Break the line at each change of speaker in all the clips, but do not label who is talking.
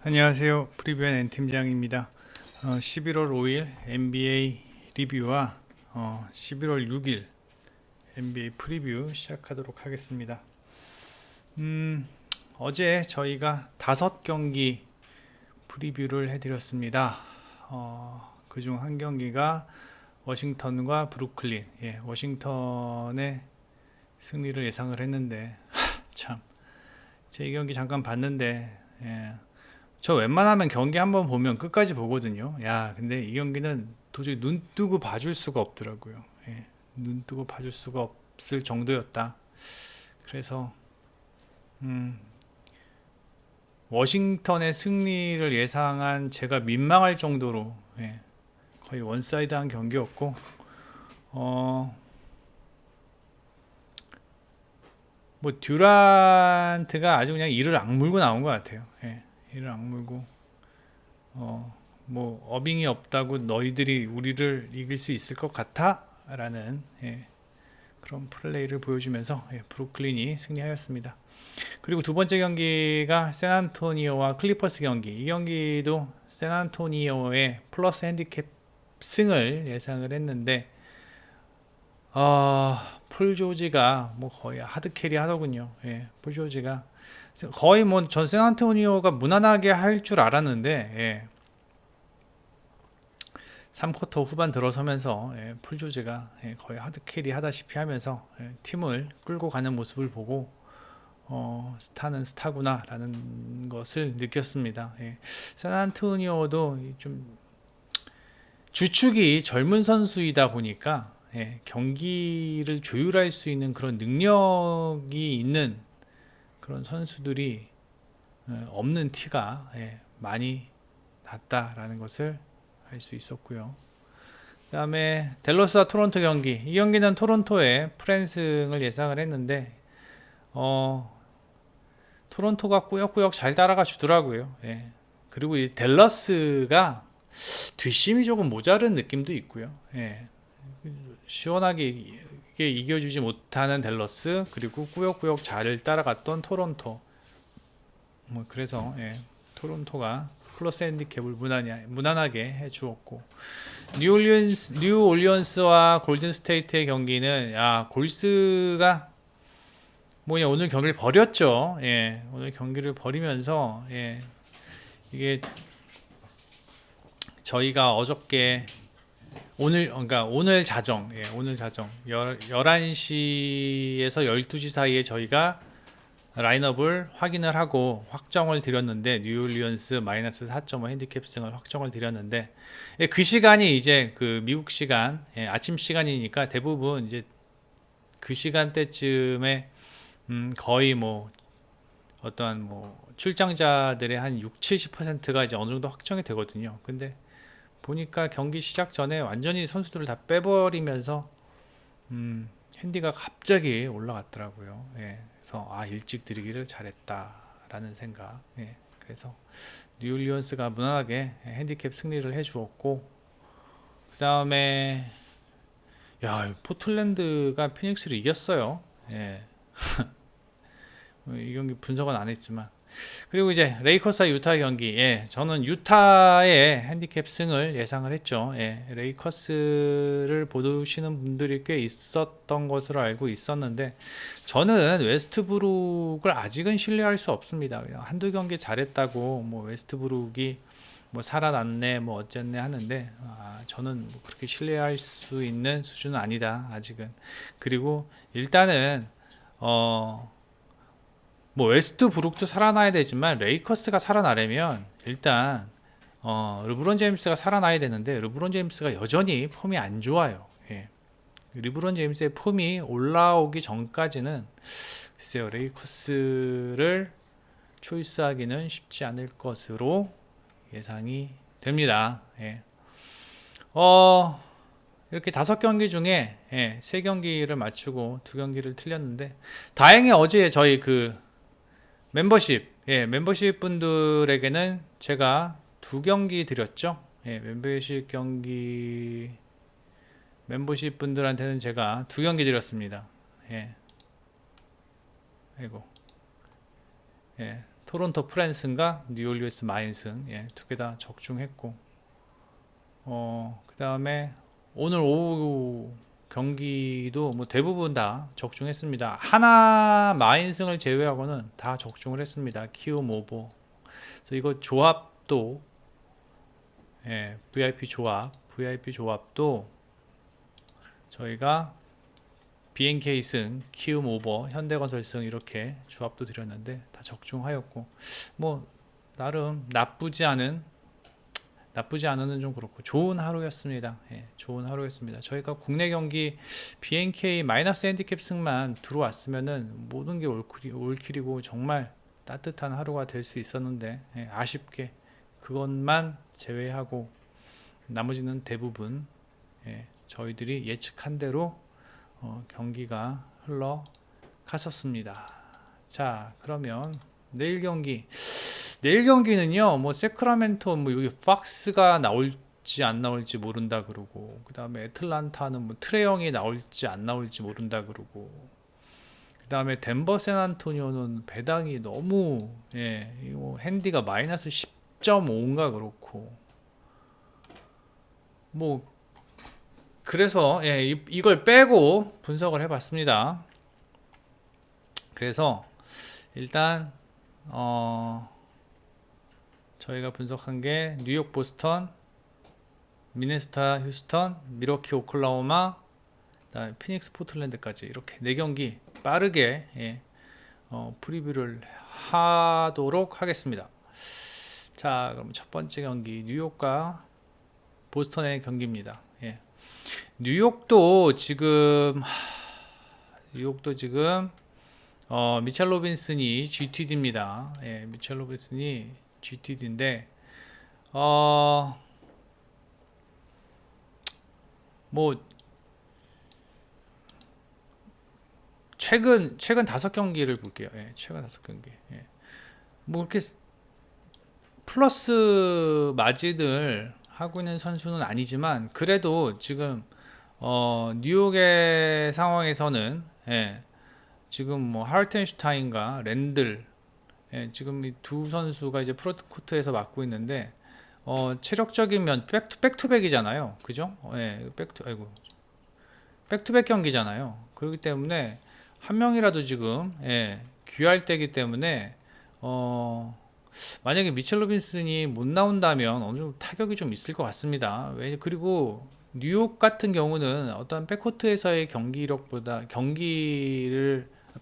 안녕하세요. 프리뷰한 N팀장입니다. 11월 5일 NBA 리뷰와 11월 6일 NBA 프리뷰 시작하도록 하겠습니다. 어제 저희가 5경기 프리뷰를 해드렸습니다. 그중 한 경기가 워싱턴과 브루클린, 워싱턴의 승리를 예상을 했는데 참, 제 이 경기 잠깐 봤는데 저 웬만하면 경기 한번 보면 끝까지 보거든요. 야, 근데 이 경기는 도저히 눈 뜨고 봐줄 수가 없더라고요. 눈 뜨고 봐줄 수가 없을 정도였다. 그래서 워싱턴의 승리를 예상한 제가 민망할 정도로 거의 원사이드한 경기였고, 뭐 듀란트가 아주 그냥 이를 악물고 나온 것 같아요. 이를 악물고 뭐 어빙이 없다고 너희들이 우리를 이길 수 있을 것 같아? 라는 그런 플레이를 보여주면서 브루클린이 승리하였습니다. 그리고 두 번째 경기가 샌안토니오와 클리퍼스 경기. 이 경기도 샌안토니오의 플러스 핸디캡 승을 예상을 했는데 폴 조지가 뭐 거의 하드캐리 하더군요. 폴 조지가 거의 뭐 전 샌안토니오가 무난하게 할 줄 알았는데 3쿼터 후반 들어서면서 폴 조지가 거의 하드캐리 하다시피 하면서 팀을 끌고 가는 모습을 보고 스타는 스타구나 라는 것을 느꼈습니다. 샌안토니오도 좀 주축이 젊은 선수이다 보니까 경기를 조율할 수 있는 그런 능력이 있는 그런 선수들이 없는 티가 많이 났다라는 것을 할 수 있었고요. 그 다음에 댈러스와 토론토 경기. 이 경기는 토론토의 프랜승을 예상을 했는데 토론토가 꾸역꾸역 잘 따라가 주더라고요. 그리고 이 댈러스가 뒷심이 조금 모자른 느낌도 있고요. 시원하게 이겨주지 못하는 댈러스, 그리고 꾸역꾸역 잘 따라갔던 토론토. 뭐 그래서 토론토가 플러스 핸디캡을 무난하게 해주었고, 뉴올리언스와 골든스테이트의 경기는 골스가 뭐냐 오늘 경기를 버렸죠. 오늘 경기를 버리면서 이게 저희가 어저께 오늘 자정 11시에서 12시 사이에 저희가 라인업을 확인을 하고 확정을 드렸는데, 뉴올리언스 마이너스 4.5 핸디캡승을 확정을 드렸는데, 그 시간이 이제 그 미국 시간 아침 시간이니까 대부분 이제 그 시간대쯤에 거의 뭐 어떠한 뭐 출장자들의 한 60-70%가 이제 어느 정도 확정이 되거든요. 근데 보니까 경기 시작 전에 완전히 선수들을 다 빼버리면서 핸디가 갑자기 올라갔더라고요. 그래서 일찍 드리기를 잘했다라는 생각. 그래서 뉴올리언스가 무난하게 핸디캡 승리를 해주었고, 그 다음에 포틀랜드가 피닉스를 이겼어요. 이 경기 분석은 안 했지만, 그리고 이제 레이커스와 유타 경기, 저는 유타의 핸디캡 승을 예상을 했죠. 레이커스를 보시는 분들이 꽤 있었던 것으로 알고 있었는데, 저는 웨스트브룩을 아직은 신뢰할 수 없습니다. 그냥 한두 경기 잘했다고 뭐 웨스트브룩이 뭐 살아났네 뭐 어쨌네 하는데, 저는 뭐 그렇게 신뢰할 수 있는 수준은 아니다 아직은. 그리고 일단은 뭐 웨스트브룩도 살아나야 되지만 레이커스가 살아나려면 일단 르브론 제임스가 살아나야 되는데, 르브론 제임스가 여전히 폼이 안 좋아요. 르브론 제임스의 폼이 올라오기 전까지는 글쎄요, 레이커스를 초이스하기는 쉽지 않을 것으로 예상이 됩니다. 이렇게 5경기 중에 3경기를 맞추고 2경기를 틀렸는데, 다행히 어제 저희 그 멤버십 분들에게는 제가 2경기 드렸죠. 멤버십 분들한테는 제가 2경기 드렸습니다. 아이고. 토론토 프랜스인가 뉴올리언스 마인스, 두 개 다 적중했고, 그 다음에 오늘 오후 경기도 뭐 대부분 다 적중했습니다. 하나 마인승을 제외하고는 다 적중을 했습니다. 키움 오버. 그래서 이거 조합도 VIP 조합도 저희가 BNK 승, 키움 오버, 현대건설 승 이렇게 조합도 드렸는데 다 적중하였고, 뭐 나름 나쁘지 않은은 좀 그렇고 좋은 하루였습니다. 좋은 하루였습니다. 저희가 국내 경기 BNK 마이너스 핸디캡 승만 들어왔으면은 모든 게 올킬이고 정말 따뜻한 하루가 될 수 있었는데, 아쉽게 그것만 제외하고 나머지는 대부분 저희들이 예측한 대로 경기가 흘러갔었습니다. 자, 그러면 내일 경기는요, 뭐 세크라멘토 뭐 여기 팍스가 나올지 안 나올지 모른다 그러고, 그 다음에 애틀란타는 뭐 트레영이 나올지 안 나올지 모른다 그러고, 그 다음에 덴버 샌안토니오는 배당이 너무 이거 핸디가 마이너스 10.5인가 그렇고, 뭐 그래서 이걸 빼고 분석을 해봤습니다. 그래서 일단 저희가 분석한 게 뉴욕, 보스턴, 미네소타, 휴스턴, 미러키, 오클라호마, 그다음에 피닉스, 포틀랜드까지 이렇게 4경기 빠르게 프리뷰를 하도록 하겠습니다. 자, 그럼 첫 번째 경기 뉴욕과 보스턴의 경기입니다. 뉴욕도 지금 미첼 로빈슨이 GTD입니다. 미첼 로빈슨이 GTD인데 뭐 최근 5경기를 볼게요. 최근 5경기. 뭐 이렇게 플러스 마진을 하고 있는 선수는 아니지만 그래도 지금 뉴욕의 상황에서는 지금 뭐 하르텐슈타인과 랜들 지금 이 두 선수가 이제 프로코트에서 맡고 있는데 체력적인 면 백투백이잖아요, 그죠? 백투백 경기잖아요. 그렇기 때문에 한 명이라도 지금 귀할 때기 때문에 만약에 미첼 로빈슨이 못 나온다면 어느 정도 타격이 좀 있을 것 같습니다. 그리고 뉴욕 같은 경우는 어떤 백코트에서의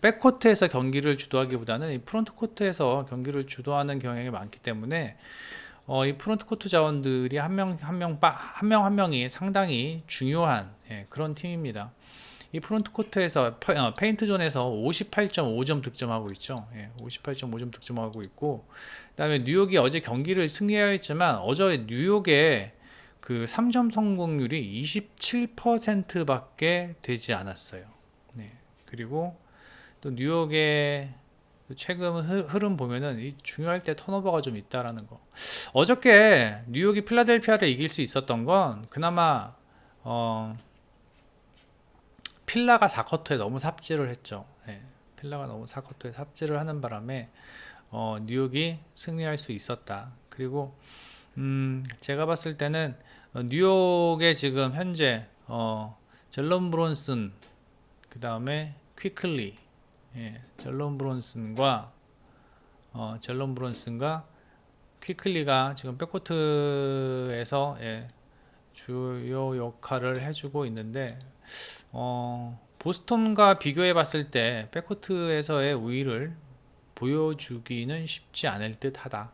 백코트에서 경기를 주도하기보다는 이 프론트코트에서 경기를 주도하는 경향이 많기 때문에 이 프론트코트 자원들이 한 명 한 명이 상당히 중요한 그런 팀입니다. 이 프론트코트에서 페인트존에서 58.5점 득점하고 있죠. 58.5점 득점하고 있고, 그다음에 뉴욕이 어제 경기를 승리하였지만 어제 뉴욕의 그 3점 성공률이 27%밖에 되지 않았어요. 그리고 또 뉴욕의 최근 흐름 보면은 이 중요할 때 턴오버가 좀 있다라는 거. 어저께 뉴욕이 필라델피아를 이길 수 있었던 건 그나마 필라가 4쿼터에 너무 삽질을 했죠. 필라가 너무 4쿼터에 삽질을 하는 바람에 뉴욕이 승리할 수 있었다. 그리고 제가 봤을 때는 뉴욕에 지금 현재 젤런 브론슨, 그 다음에 퀴클리, 젤런 브론슨과 퀴클리가 지금 백코트에서 주요 역할을 해주고 있는데, 보스턴과 비교해 봤을 때 백코트에서의 우위를 보여주기는 쉽지 않을 듯 하다.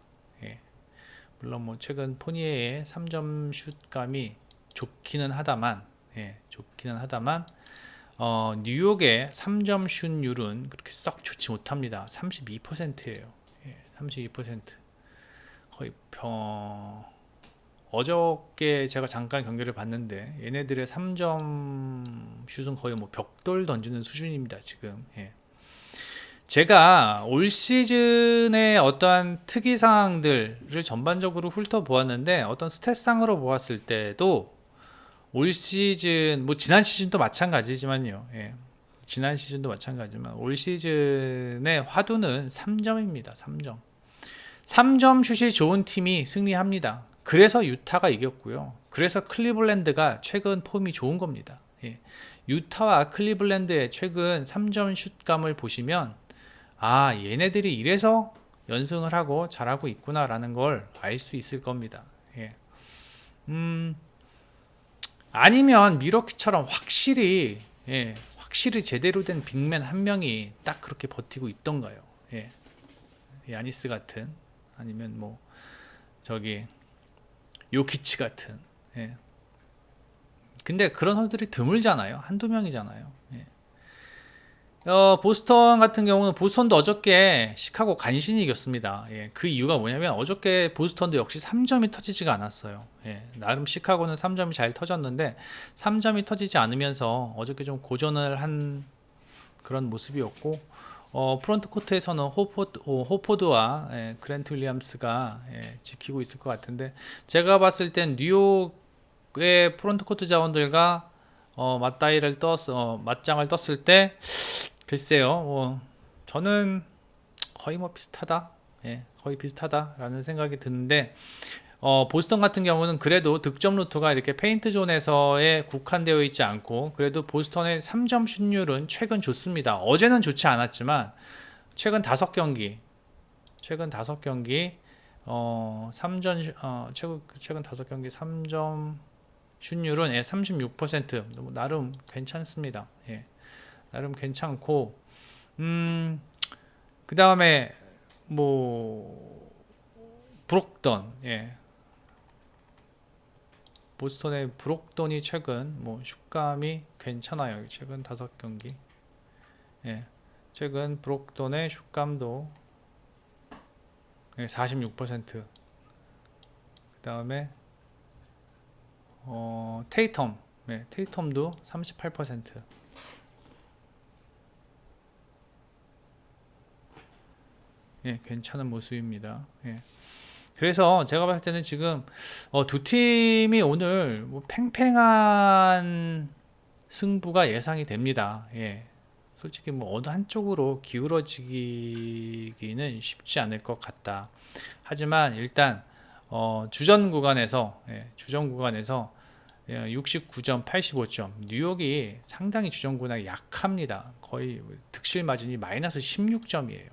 물론 뭐 최근 포니에의 3점 슛감이 좋기는 하다만 뉴욕의 3점 슛률은 그렇게 썩 좋지 못합니다. 32%예요. 32%. 거의 어저께 제가 잠깐 경기를 봤는데 얘네들의 3점 슛은 거의 뭐 벽돌 던지는 수준입니다, 지금. 제가 올 시즌의 어떠한 특이 사항들을 전반적으로 훑어보았는데, 어떤 스탯상으로 보았을 때도 올 시즌, 뭐 지난 시즌도 마찬가지지만요. 지난 시즌도 마찬가지지만 올 시즌의 화두는 3점입니다. 3점. 3점 슛이 좋은 팀이 승리합니다. 그래서 유타가 이겼고요. 그래서 클리블랜드가 최근 폼이 좋은 겁니다. 예. 유타와 클리블랜드의 최근 3점 슛감을 보시면 아, 얘네들이 이래서 연승을 하고 잘하고 있구나라는 걸 알 수 있을 겁니다. 예. 아니면 미러키처럼 확실히 제대로 된 빅맨 한 명이 딱 그렇게 버티고 있던가요? 예. 야니스 같은, 아니면 뭐 저기 요키치 같은. 예. 근데 그런 선수들이 드물잖아요. 한두 명이잖아요. 예. 보스턴 같은 경우는 보스턴도 어저께 시카고 간신히 이겼습니다. 예, 그 이유가 뭐냐면 어저께 보스턴도 역시 3점이 터지지가 않았어요. 예, 나름 시카고는 3점이 잘 터졌는데 3점이 터지지 않으면서 어저께 좀 고전을 한 그런 모습이었고, 프론트 코트에서는 호포드와 그랜트 윌리엄스가 지키고 있을 것 같은데, 제가 봤을 땐 뉴욕의 프론트 코트 자원들과 맞짱을 떴을 때 글쎄요, 저는 거의 비슷하다. 예, 거의 비슷하다라는 생각이 드는데, 보스턴 같은 경우는 그래도 득점 루트가 이렇게 페인트 존에서에 국한되어 있지 않고, 그래도 보스턴의 3점 슛률은 최근 좋습니다. 어제는 좋지 않았지만, 최근 5경기, 3점 슛률은 36%, 나름 괜찮습니다. 예. 나름 괜찮고, 그 다음에 브록던, 보스턴의 브록돈이 최근 슛감이 괜찮아요. 최근 5경기, 최근 브록돈의 슛감도 46%. 그 다음에 테이텀도 38%. 괜찮은 모습입니다. 그래서 제가 봤을 때는 지금 두 팀이 오늘 팽팽한 승부가 예상이 됩니다. 솔직히 어느 한쪽으로 기울어지기는 쉽지 않을 것 같다. 하지만 일단 주전 구간에서 69점, 85점. 뉴욕이 상당히 주전 구간이 약합니다. 거의 득실 마진이 마이너스 16점이에요.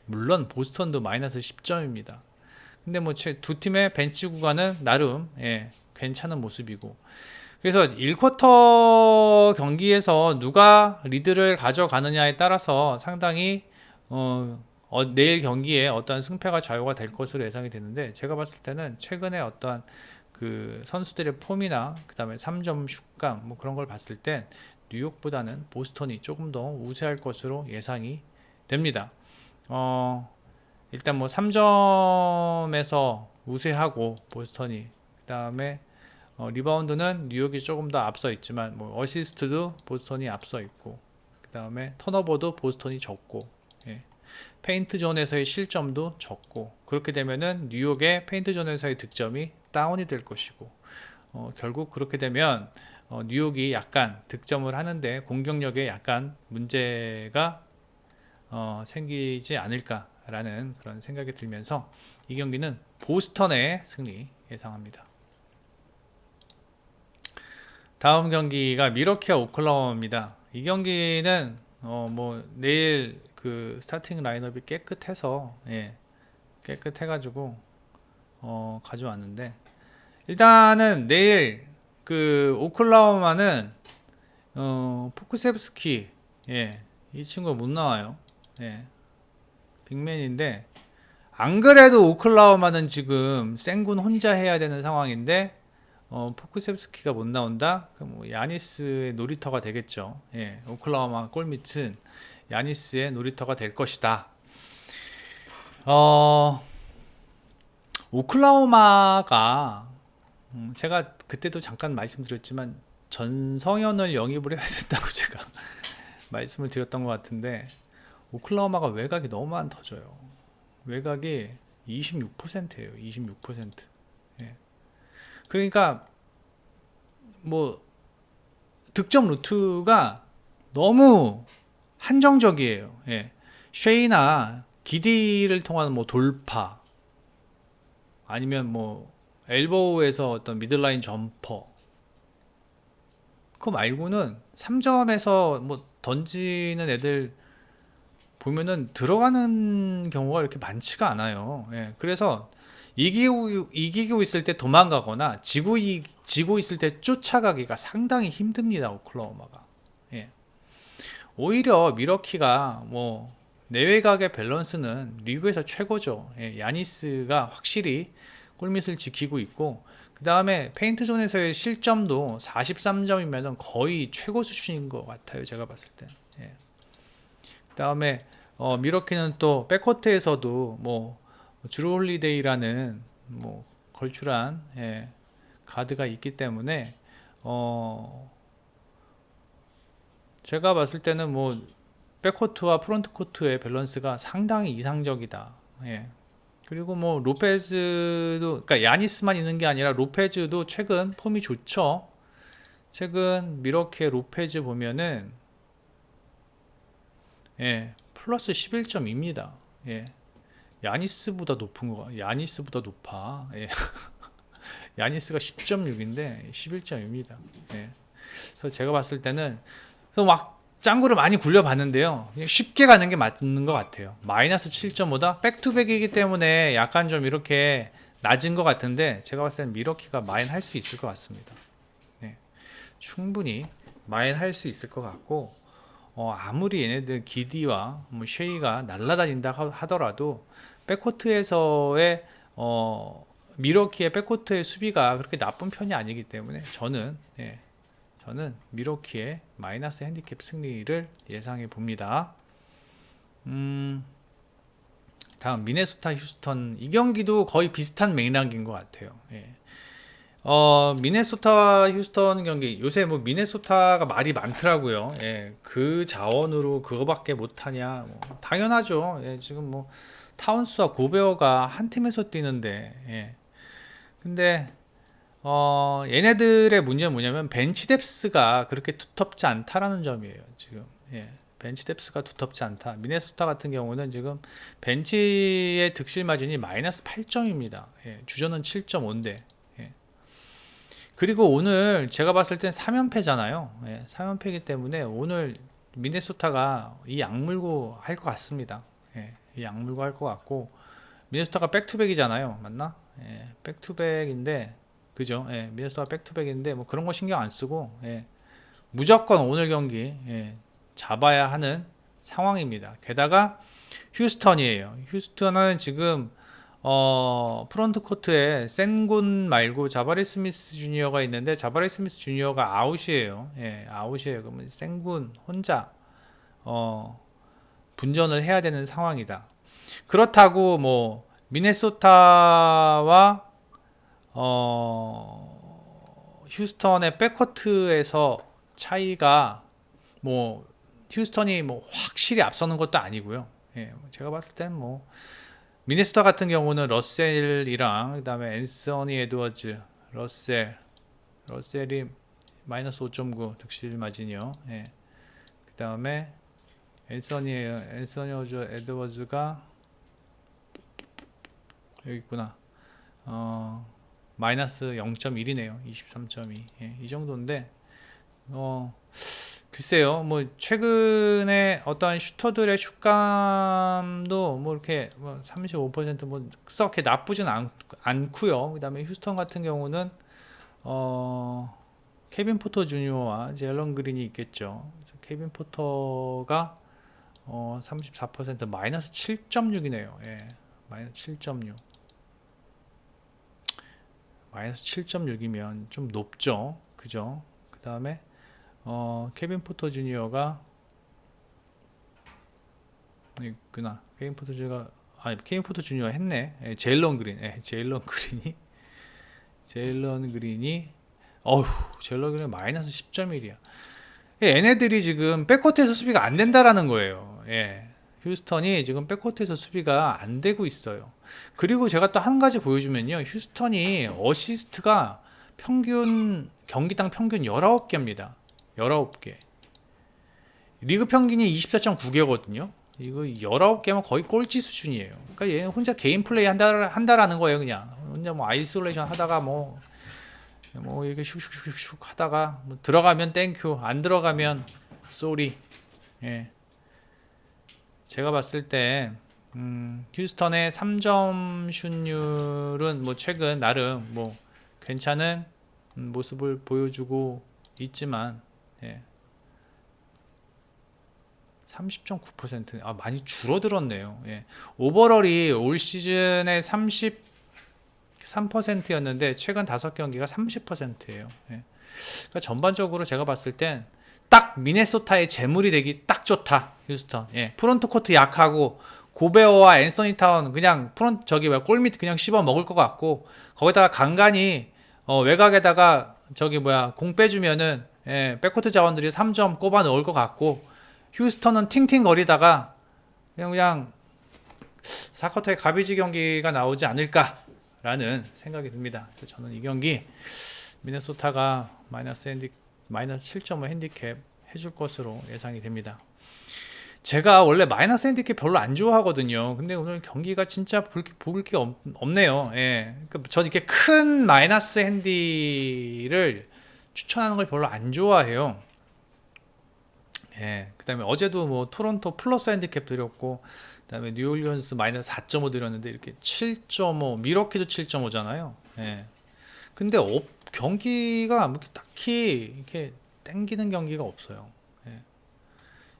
물론 보스턴도 마이너스 10점입니다. 근데 두 팀의 벤치 구간은 나름 괜찮은 모습이고, 그래서 1쿼터 경기에서 누가 리드를 가져가느냐에 따라서 상당히 내일 경기에 어떠한 승패가 좌우가 될 것으로 예상이 되는데, 제가 봤을 때는 최근에 어떠한 그 선수들의 폼이나 그 다음에 3점 슛감 그런 걸 봤을 때 뉴욕보다는 보스턴이 조금 더 우세할 것으로 예상이 됩니다. 일단 3점에서 우세하고 보스턴이, 그 다음에 리바운드는 뉴욕이 조금 더 앞서 있지만 어시스트도 보스턴이 앞서 있고, 그 다음에 턴오버도 보스턴이 적고, 페인트 존에서의 실점도 적고, 그렇게 되면은 뉴욕의 페인트 존에서의 득점이 다운이 될 것이고, 결국 그렇게 되면 뉴욕이 약간 득점을 하는데 공격력에 약간 문제가 생기지 않을까라는 그런 생각이 들면서 이 경기는 보스턴의 승리 예상합니다. 다음 경기가 미러키와 오클라호마입니다. 이 경기는 내일 그 스타팅 라인업이 깨끗해서 깨끗해가지고 가져왔는데, 일단은 내일 그 오클라호마는 포쿠세브스키 이 친구가 못 나와요. 빅맨인데, 안 그래도 오클라호마는 지금 생군 혼자 해야 되는 상황인데 포쿠세브스키가 못 나온다? 그럼 야니스의 놀이터가 되겠죠. 오클라호마 골밑은 야니스의 놀이터가 될 것이다. 오클라호마가 제가 그때도 잠깐 말씀드렸지만 전성현을 영입을 해야 된다고 제가 말씀을 드렸던 것 같은데, 오클라호마가 외곽이 너무 안 터져요. 외곽이 26%예요. 26%. 그러니까 득점 루트가 너무 한정적이에요. 쉐이나 기디를 통한 뭐 돌파 아니면 뭐 엘보우에서 어떤 미들라인 점퍼 그거 말고는 3점에서 뭐 던지는 애들 보면은 들어가는 경우가 이렇게 많지가 않아요. 예, 그래서 이기고 있을 때 도망가거나 지고 있을 때 쫓아가기가 상당히 힘듭니다. 오클라호마가. 예. 오히려 미러키가 뭐 내외각의 밸런스는 리그에서 최고죠. 예, 야니스가 확실히 골밑을 지키고 있고 그 다음에 페인트존에서의 실점도 43점이면 거의 최고 수준인 것 같아요. 제가 봤을 때. 예. 그 다음에 미러키는 또 백코트에서도 뭐 주루 홀리데이라는 뭐 걸출한 예, 가드가 있기 때문에 제가 봤을 때는 뭐 백코트와 프론트 코트의 밸런스가 상당히 이상적이다. 예. 그리고 뭐 로페즈도 그러니까 야니스만 있는 게 아니라 로페즈도 최근 폼이 좋죠. 최근 미러키의 로페즈 보면은 예, 플러스 11점입니다. 예. 야니스보다 야니스보다 높아. 예. 야니스가 10.6인데 11점입니다. 예. 그래서 제가 봤을 때는 그래서 막 짱구를 많이 굴려봤는데요. 쉽게 가는 게 맞는 것 같아요. 마이너스 7.5다? 백투백이기 때문에 약간 좀 이렇게 낮은 것 같은데 제가 봤을 때는 미러키가 마인 할 수 있을 것 같습니다. 예. 충분히 마인 할 수 있을 것 같고 아무리 얘네들 기디와 뭐 쉐이가 날아다닌다 하더라도 백코트에서의 미러키의 백코트의 수비가 그렇게 나쁜 편이 아니기 때문에 저는 미러키의 마이너스 핸디캡 승리를 예상해 봅니다. 다음 미네소타 휴스턴 이 경기도 거의 비슷한 맥락인 것 같아요. 예. 미네소타와 휴스턴 경기 요새 뭐 미네소타가 말이 많더라고요. 예, 그 자원으로 그거밖에 못하냐 뭐, 당연하죠. 예, 지금 뭐 타운스와 고베어가 한 팀에서 뛰는데 예. 근데 얘네들의 문제는 뭐냐면 벤치 뎁스가 그렇게 두텁지 않다라는 점이에요. 지금 예, 벤치 뎁스가 두텁지 않다. 미네소타 같은 경우는 지금 벤치의 득실 마진이 마이너스 8점입니다. 예, 주전은 7.5인데 그리고 오늘 제가 봤을 땐 3연패잖아요. 예, 3연패이기 때문에 오늘 미네소타가 이 악물고 할 것 같습니다. 예, 이 악물고 할 것 같고 미네소타가 백투백이잖아요. 맞나? 예, 백투백인데 그죠? 예, 미네소타가 백투백인데 뭐 그런 거 신경 안 쓰고 예, 무조건 오늘 경기 잡아야 하는 상황입니다. 게다가 휴스턴이에요. 휴스턴은 지금 프론트 코트에 센군 말고 자바리 스미스 주니어가 있는데 자바리 스미스 주니어가 아웃이에요. 예, 아웃이에요. 그러면 센군 혼자 분전을 해야 되는 상황이다. 그렇다고 뭐 미네소타와 휴스턴의 백코트에서 차이가 뭐 휴스턴이 뭐 확실히 앞서는 것도 아니고요. 예, 제가 봤을 땐 뭐 미네소타 같은 경우는 러셀이랑 그다음에 앤서니 에드워즈, 러셀이 마이너스 5.9 득실 마진이요. 예. 그다음에 앤서니 에드워즈가 여기 있구나. 마이너스 0.1이네요. 23.2. 예, 이 정도인데 글쎄요, 뭐 최근에 어떠한 슈터들의 슛감도 뭐 이렇게 뭐 35%뭐 썩게 나쁘진 않고요. 그다음에 휴스턴 같은 경우는 케빈 포터 주니어와 앨런 그린이 있겠죠. 케빈 포터가 34% 마이너스 7.6이네요. 예, 마이너스 7.6. 마이너스 7.6이면 좀 높죠. 그죠? 그 다음에 케빈 포터 주니어가 있구나. 케빈 포터 주니어가 했네. 예, 제일런 그린이 제일런 그린이 마이너스 10.1이야. 얘네들이 지금 백코트에서 수비가 안 된다라는 거예요. 예. 휴스턴이 지금 백코트에서 수비가 안 되고 있어요. 그리고 제가 또 한 가지 보여주면요. 휴스턴이 어시스트가 경기당 평균 19개입니다. 19개. 리그 평균이 24.9개거든요. 이거 19개면 거의 꼴찌 수준이에요. 그러니까 얘는 혼자 개인 플레이 한다라는 거예요. 그냥 혼자 뭐 아이솔레이션 하다가 뭐 이렇게 슉슉슉슉 하다가 뭐 들어가면 땡큐, 안 들어가면 쏘리. 예. 제가 봤을 때 휴스턴의 3점 슛률은 뭐 최근 나름 뭐 괜찮은 모습을 보여주고 있지만, 예. 30.9%. 아, 많이 줄어들었네요. 예. 오버롤이 올 시즌에 33%였는데 최근 5경기가 30%예요. 예. 그러니까 전반적으로 제가 봤을 땐 딱 미네소타의 재물이 되기 딱 좋다. 휴스턴. 예. 프론트 코트 약하고 고베어와 앤서니 타운 그냥 골밑 그냥 씹어 먹을 것 같고, 거기다가 간간히 외곽에다가 공 빼주면은, 예, 백코트 자원들이 3점 꼽아 넣을 것 같고, 휴스턴은 팅팅거리다가 그냥 4쿼터에 가비지 경기가 나오지 않을까라는 생각이 듭니다. 그래서 저는 이 경기 미네소타가 마이너스 7.5 핸디캡 해줄 것으로 예상이 됩니다. 제가 원래 마이너스 핸디캡 별로 안 좋아하거든요. 근데 오늘 경기가 진짜 볼 게 없네요. 예. 그러니까 전 이렇게 큰 마이너스 핸디를 추천하는 걸 별로 안 좋아해요. 예. 그 다음에 어제도 뭐 토론토 플러스 핸디캡 드렸고, 그 다음에 뉴올리언스 마이너스 4.5 드렸는데 이렇게 7.5, 미러키도 7.5잖아요. 예. 근데 경기가 뭐 딱히 이렇게 땡기는 경기가 없어요. 예.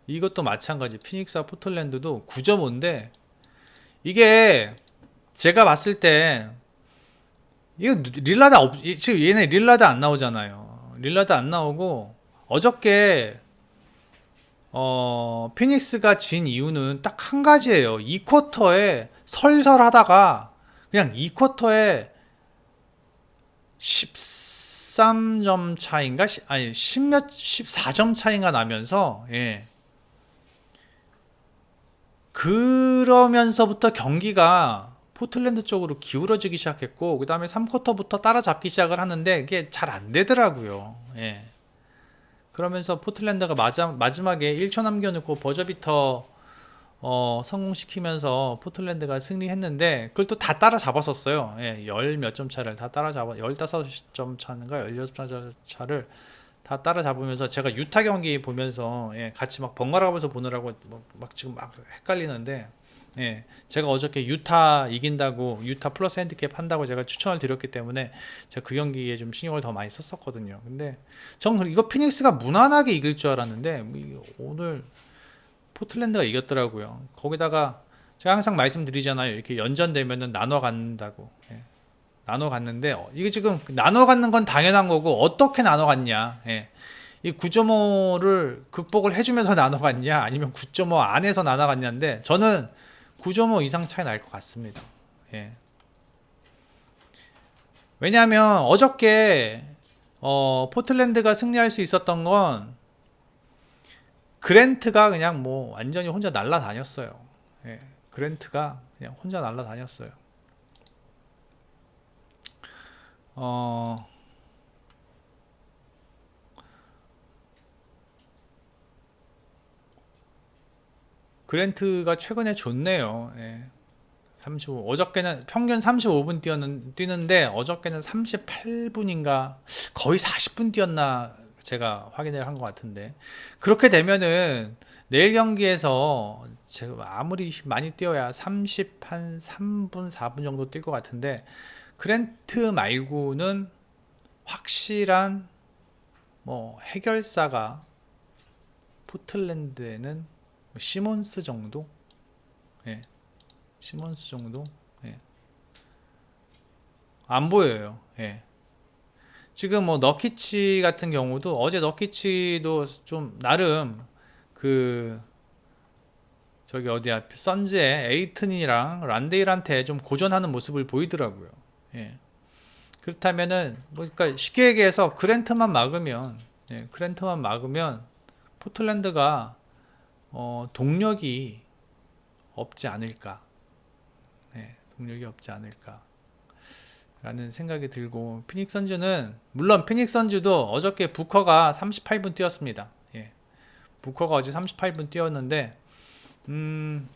이것도 마찬가지. 피닉스와 포틀랜드도 9.5인데 이게 제가 봤을 때 이거 지금 얘네 릴라드 안 나오잖아요. 릴라드 안 나오고 어저께 피닉스가 진 이유는 딱 한 가지예요. 2쿼터에 설설하다가 그냥 2쿼터에 13점 차인가? 아니 14점 차인가 나면서, 예. 그러면서부터 경기가 포틀랜드 쪽으로 기울어지기 시작했고, 그 다음에 3쿼터부터 따라잡기 시작을 하는데 이게 잘 안 되더라고요. 예. 그러면서 포틀랜드가 마지막에 1초 남겨놓고 버저비터 성공시키면서 포틀랜드가 승리했는데, 그걸 또 다 따라잡았었어요. 예, 10 몇 점 차를 다 따라잡아, 15점 차인가 16점 차를 다 따라잡으면서, 제가 유타 경기 보면서, 예, 같이 막 번갈아 가면서 보느라고 막 지금 막 헷갈리는데, 예, 제가 어저께 유타 이긴다고, 유타 플러스 핸디캡 한다고 제가 추천을 드렸기 때문에 제가 그 경기에 좀 신경을 더 많이 썼었거든요. 근데 전 이거 피닉스가 무난하게 이길 줄 알았는데 오늘 포틀랜드가 이겼더라고요. 거기다가 제가 항상 말씀드리잖아요. 이렇게 연전되면은 나눠 갖는다고. 예. 나눠 갖는데 이게 지금 나눠 갖는 건 당연한 거고, 어떻게 나눠 갖냐. 예. 이 9.5를 극복을 해주면서 나눠 갖냐, 아니면 9.5 안에서 나눠 갖냐인데, 저는 9.5 이상 차이 날 것 같습니다. 예. 왜냐하면 어저께 포틀랜드가 승리할 수 있었던 건 그랜트가 그냥 뭐 완전히 혼자 날아다녔어요. 예. 그랜트가 그냥 혼자 날아다녔어요. 그랜트가 최근에 좋네요. 예. 35. 어저께는 평균 35분 뛰는데 어저께는 38분인가 거의 40분 뛰었나, 제가 확인을 한 것 같은데, 그렇게 되면은 내일 경기에서 제가 아무리 많이 뛰어야 30한 3분 4분 정도 뛸 것 같은데, 그랜트 말고는 확실한 뭐 해결사가 포틀랜드에는 시몬스 정도, 예, 시몬스 정도, 예, 안 보여요. 예. 지금 뭐 너키치 같은 경우도, 어제 너키치도 좀 나름 저기 어디야, 선즈의 에이튼이랑 란데일한테 좀 고전하는 모습을 보이더라고요. 예. 그렇다면은 뭐, 그러니까 쉽게 얘기해서 그랜트만 막으면, 예, 그랜트만 막으면 포틀랜드가 동력이 없지 않을까, 네, 동력이 없지 않을까 라는 생각이 들고, 피닉스 선즈는, 물론 피닉스 선즈도 어저께 부커가 38분 뛰었습니다. 예, 부커가 어제 38분 뛰었는데 음,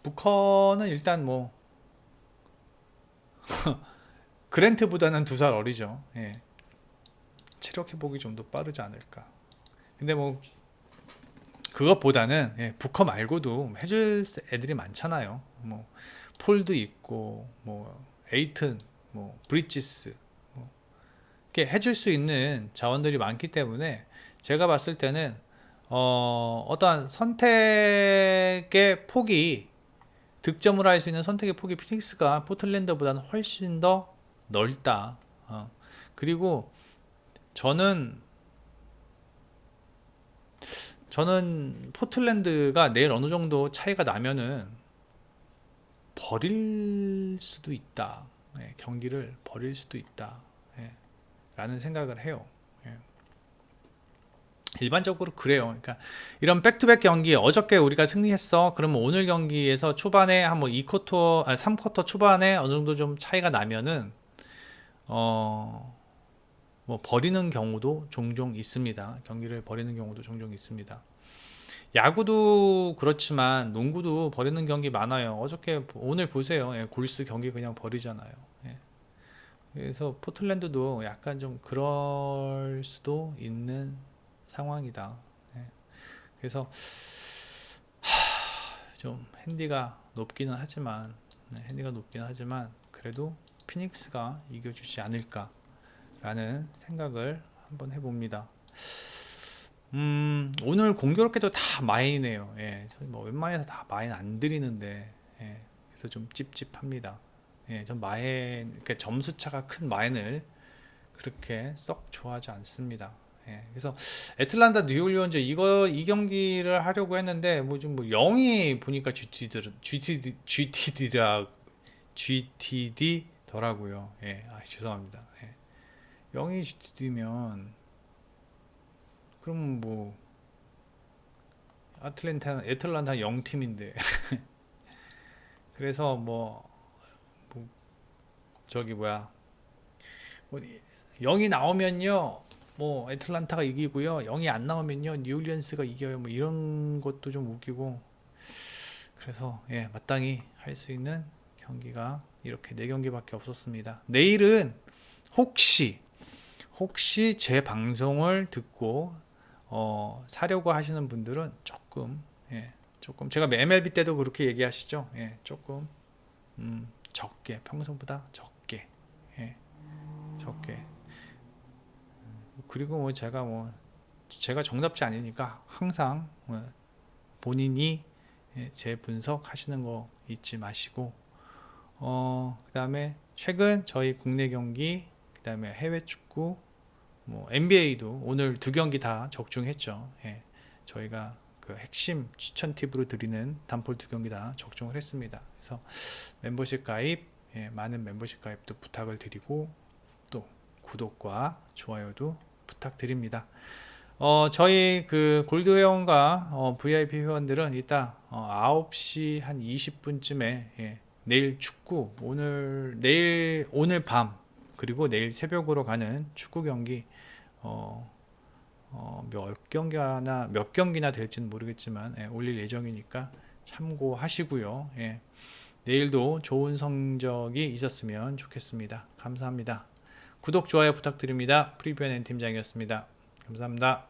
부커는 일단 뭐 그랜트보다는 2살 어리죠. 예. 체력 회복이 좀 더 빠르지 않을까. 근데 뭐 그것보다는 예, 부커 말고도 해줄 애들이 많잖아요. 뭐 폴도 있고 뭐 에이튼, 뭐 브리지스, 뭐 이렇게 해줄 수 있는 자원들이 많기 때문에 제가 봤을 때는 어떠한 선택의 폭이 득점을 할 수 있는 선택의 폭이 피닉스가 포틀랜드보다는 훨씬 더 넓다. 그리고 저는 포틀랜드가 내일 어느 정도 차이가 나면은 버릴 수도 있다. 예, 경기를 버릴 수도 있다. 예, 라는 생각을 해요. 예. 일반적으로 그래요. 그러니까 이런 백투백 경기 어저께 우리가 승리했어. 그러면 오늘 경기에서 초반에 한 뭐 2쿼터, 3쿼터 초반에 어느 정도 좀 차이가 나면은 어, 뭐 버리는 경우도 종종 있습니다. 경기를 버리는 경우도 종종 있습니다. 야구도 그렇지만 농구도 버리는 경기 많아요. 어저께 오늘 보세요. 예, 골스 경기 그냥 버리잖아요. 예. 그래서 포틀랜드도 약간 좀 그럴 수도 있는 상황이다. 예. 그래서 좀 핸디가 높기는 하지만 그래도 피닉스가 이겨주지 않을까라는 생각을 한번 해봅니다. 오늘 공교롭게도 다 마인이에요. 예, 뭐 웬만해서 다 마인 안 드리는데, 예, 그래서 좀 찝찝합니다. 예, 전 마인, 그러니까 점수 차가 큰 마인을 그렇게 썩 좋아하지 않습니다. 예, 그래서 애틀란타 뉴올리언즈 이 경기를 하려고 했는데 뭐 좀 뭐 0이 보니까 GTD더라고요. 예, 죄송합니다. 예, 0이 GTD면 그럼 뭐 애틀란타 0팀인데 그래서 뭐 저기 뭐야 뭐 0이 나오면요 뭐 애틀란타가 이기고요 0이 안 나오면요 뉴올리언스가 이겨요 뭐 이런 것도 좀 웃기고 그래서 예 마땅히 할 수 있는 경기가 이렇게 4경기밖에 없었습니다. 내일은 혹시 제 방송을 듣고 사려고 하시는 분들은 조금 제가 MLB 때도 그렇게 얘기하시죠. 예, 조금 적게 평소보다 예, 적게 그리고 뭐 제가 정답지 아니니까 항상 본인이 제 분석하시는 거 잊지 마시고 그 다음에 최근 저희 국내 경기 그 다음에 해외 축구 뭐 NBA도 오늘 2경기 다 적중했죠. 예, 저희가 그 핵심 추천 팁으로 드리는 단폴 2경기 다 적중을 했습니다. 그래서 멤버십 가입, 많은 membership 가입도 부탁을 드리고 또 구독과 좋아요도 부탁드립니다. 저희 그 골드 회원과 VIP 회원들은 이따 9시 한 20분쯤에 내일 축구 오늘 밤 그리고 내일 새벽으로 가는 축구 경기 몇 경기나 될지는 모르겠지만 올릴 예정이니까 참고하시고요. 내일도 좋은 성적이 있었으면 좋겠습니다. 감사합니다. 구독, 좋아요 부탁드립니다. 프리뷰 NN 팀장이었습니다. 감사합니다.